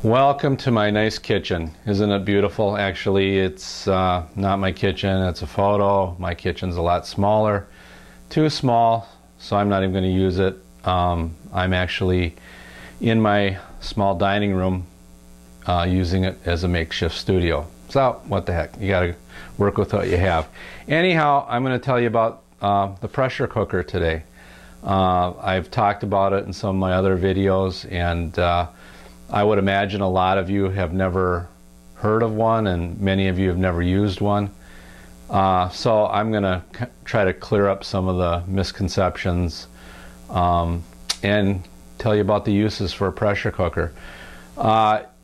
Welcome to my nice kitchen. Isn't it beautiful? Actually, it's not my kitchen, it's a photo. My kitchen's a lot smaller. Too small, so I'm not even going to use it. I'm actually in my small dining room using it as a makeshift studio. So, what the heck, you gotta work with what you have. Anyhow, I'm going to tell you about the pressure cooker today. I've talked about it in some of my other videos, and I would imagine a lot of you have never heard of one, and many of you have never used one. So I'm going to try to clear up some of the misconceptions and tell you about the uses for a pressure cooker.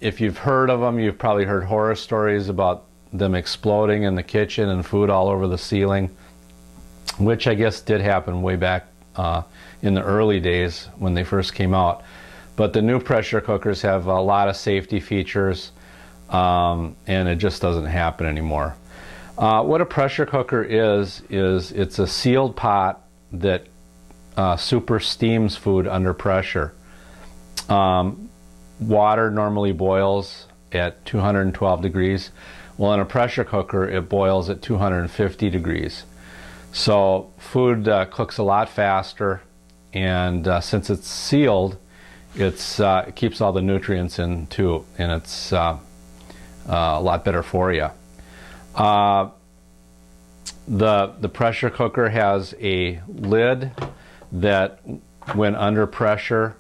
If you've heard of them, you've probably heard horror stories about them exploding in the kitchen and food all over the ceiling, which I guess did happen way back in the early days when they first came out. But the new pressure cookers have a lot of safety features, and it just doesn't happen anymore. What a pressure cooker is it's a sealed pot that super steams food under pressure. Water normally boils at 212 degrees. Well, in a pressure cooker, it boils at 250 degrees. So food cooks a lot faster, and since it's sealed, it keeps all the nutrients in too, and it's a lot better for you. The pressure cooker has a lid that, when under pressure,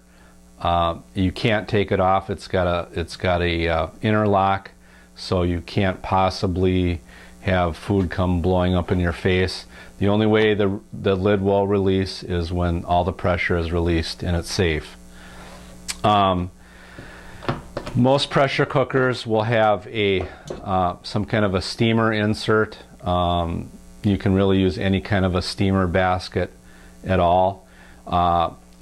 you can't take it off. It's got a interlock, so you can't possibly have food come blowing up in your face. The only way the lid will release is when all the pressure is released and it's safe. Most pressure cookers will have some kind of a steamer insert. You can really use any kind of a steamer basket at all.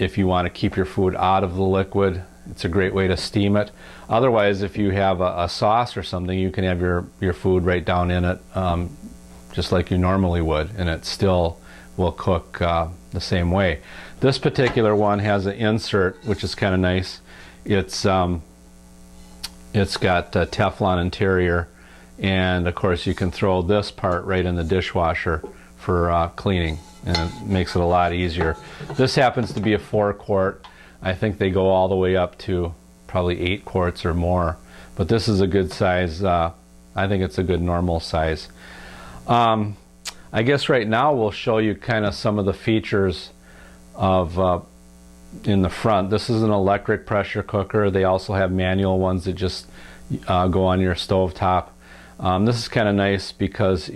If you want to keep your food out of the liquid, it's a great way to steam it. Otherwise, if you have a sauce or something, you can have your food right down in it, just like you normally would, and it still will cook the same way. This particular one has an insert, which is kind of nice. It's got a Teflon interior, and of course you can throw this part right in the dishwasher for cleaning, and it makes it a lot easier. This happens to be a 4-quart. I think they go all the way up to probably 8 quarts or more, but this is a good size. I think it's a good normal size. I guess right now we'll show you kind of some of the features of in the front. This is an electric pressure cooker. They also have manual ones that just go on your stove top. This is kind of nice because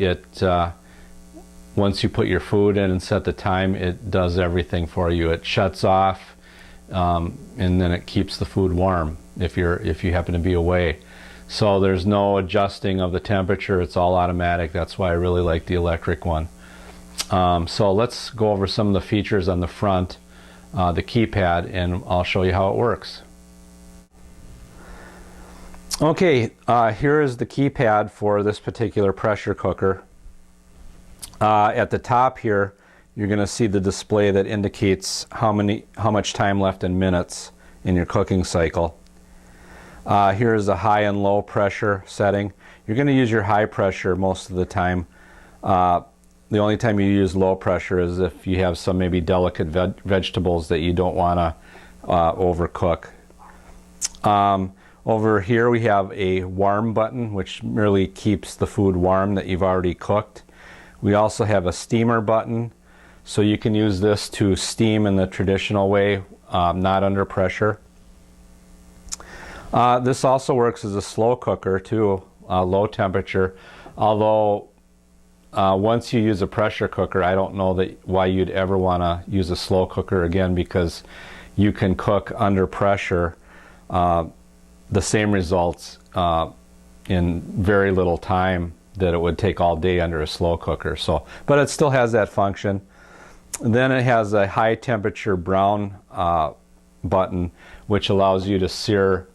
once you put your food in and set the time, it does everything for you. It shuts off, and then it keeps the food warm if you happen to be away. So there's no adjusting of the temperature. It's all automatic. That's why I really like the electric one. So let's go over some of the features on the front, the keypad, and I'll show you how it works. Okay, here is the keypad for this particular pressure cooker. At the top here, you're going to see the display that indicates how much time left in minutes in your cooking cycle. Here is the high and low pressure setting. You're going to use your high pressure most of the time. The only time you use low pressure is if you have some maybe delicate vegetables that you don't want to overcook. Over here we have a warm button, which merely keeps the food warm that you've already cooked. We also have a steamer button, so you can use this to steam in the traditional way, not under pressure. This also works as a slow cooker too, low temperature, although once you use a pressure cooker, I don't know why you'd ever want to use a slow cooker again, because you can cook under pressure the same results in very little time that it would take all day under a slow cooker. But it still has that function. Then it has a high temperature brown button, which allows you to sear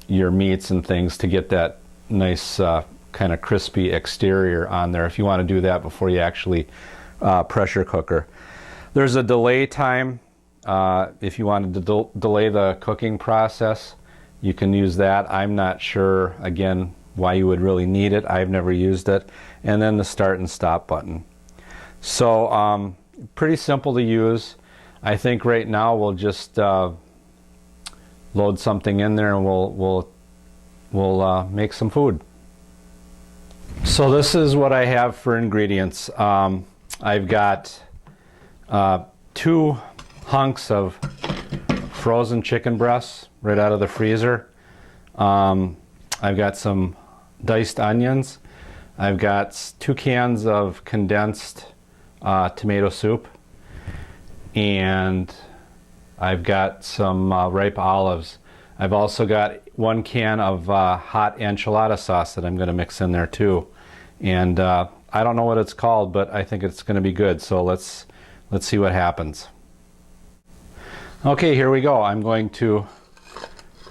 your meats and things to get that nice kind of crispy exterior on there, if you want to do that before you actually pressure cooker. There's a delay time if you wanted to delay the cooking process. you can use that. I'm not sure, again, why you would really need it. I've never used it. And then the start and stop button. So pretty simple to use. I think right now we'll just load something in there and we'll make some food. So this is what I have for ingredients. I've got 2 hunks of frozen chicken breasts right out of the freezer. I've got some diced onions. I've got 2 cans of condensed tomato soup, and I've got some ripe olives. I've also got 1 can of hot enchilada sauce that I'm going to mix in there too. And I don't know what it's called, but I think it's going to be good. So let's see what happens. Okay, here we go. I'm going to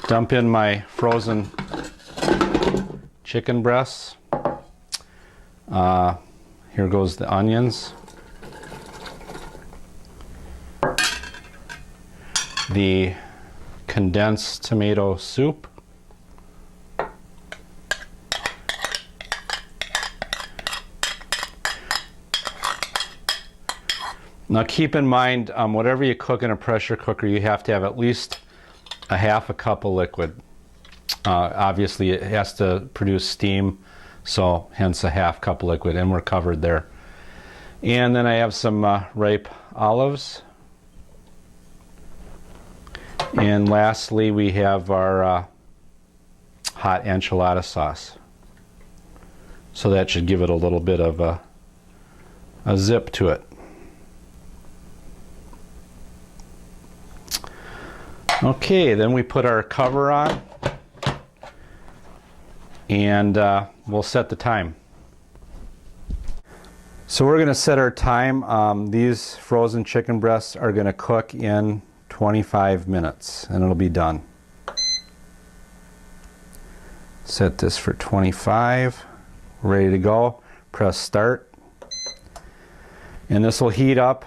dump in my frozen chicken breasts. Here goes the onions. The condensed tomato soup. Now keep in mind, whatever you cook in a pressure cooker, you have to have at least a half a cup of liquid. Obviously it has to produce steam, so hence a half cup of liquid, and we're covered there. And then I have some ripe olives. And lastly, we have our hot enchilada sauce. So that should give it a little bit of a zip to it. Okay, then we put our cover on, and we'll set the time. So we're going to set our time. These frozen chicken breasts are going to cook in 25 minutes, and it'll be done. Set this for 25. Ready to go. Press start. And this will heat up,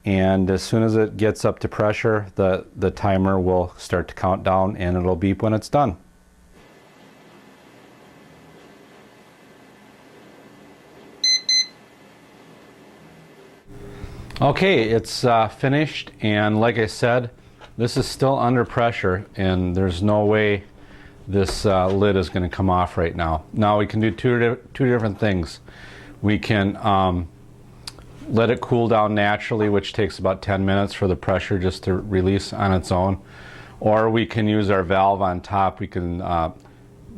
and as soon as it gets up to pressure, the timer will start to count down, and it'll beep when it's done. Okay, it's finished, and like I said, this is still under pressure, and there's no way this lid is going to come off right now. Now we can do two different things. We can let it cool down naturally, which takes about 10 minutes for the pressure just to release on its own, or we can use our valve on top. We can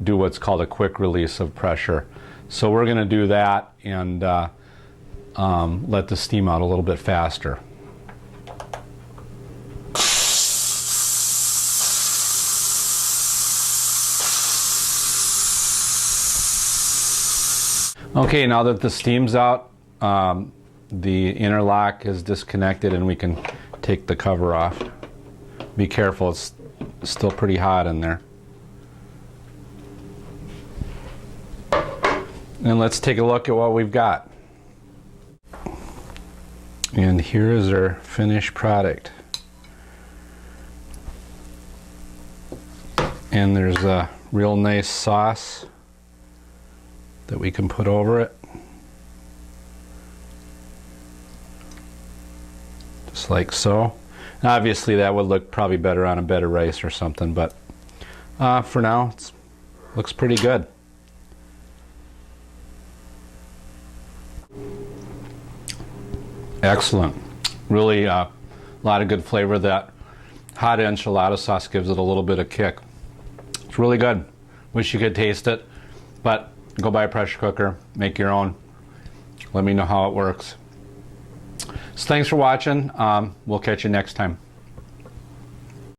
do what's called a quick release of pressure. So we're going to do that and let the steam out a little bit faster. Okay, now that the steam's out, the interlock is disconnected and we can take the cover off. Be careful, it's still pretty hot in there. And let's take a look at what we've got. And here is our finished product. And there's a real nice sauce that we can put over it. Just like so. And obviously that would look probably better on a bed of rice or something, but for now it looks pretty good. Excellent. Really a lot of good flavor. That hot enchilada sauce gives it a little bit of kick. It's really good. Wish you could taste it, but go buy a pressure cooker, make your own. Let me know how it works. So thanks for watching. We'll catch you next time.